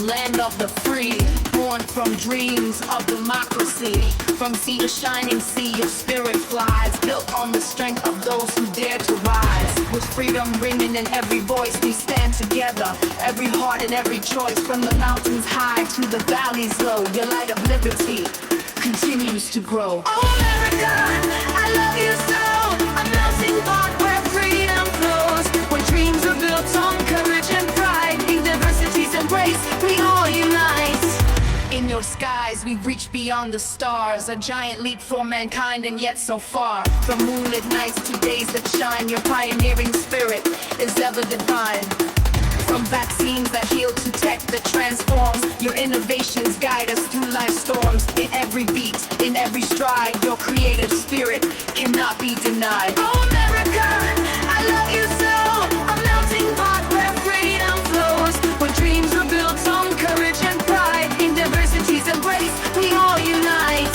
land of the free, born from dreams of democracy. From sea to shining sea, your spirit flies, built on the strength of those who dare to rise. With freedom ringing in every voice, we stand together, every heart and every choice. From the mountains high to the valleys low, your light of liberty continues to grow. Oh America, I love you so. A melting pot where freedom flows, where dreams are built on courage and pride. In diversity's embrace, we all unite. In your skies, we reach beyond the stars, a giant leap for mankind and yet so far. From moonlit nights to days that shine, your pioneering spirit is ever divine. From vaccines that heal to tech that transforms, your innovations guide us through life's storms. In every beat, in every stride, your creative spirit cannot be denied. Oh America, I love you so. A melting pot where freedom flows, where dreams are built on courage and pride. In diversity's embrace, we all unite.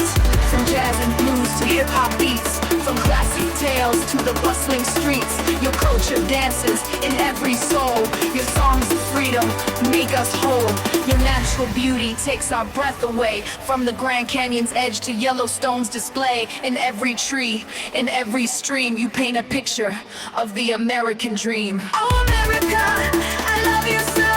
From jazz and blues to hip-hop beats, from classic tales to the bustling streets, your culture dances in every soul. Your songs of freedom make us whole. Your natural beauty takes our breath away. From the Grand Canyon's edge to Yellowstone's display, in every tree, in every stream, you paint a picture of the American dream. Oh America, I love you so.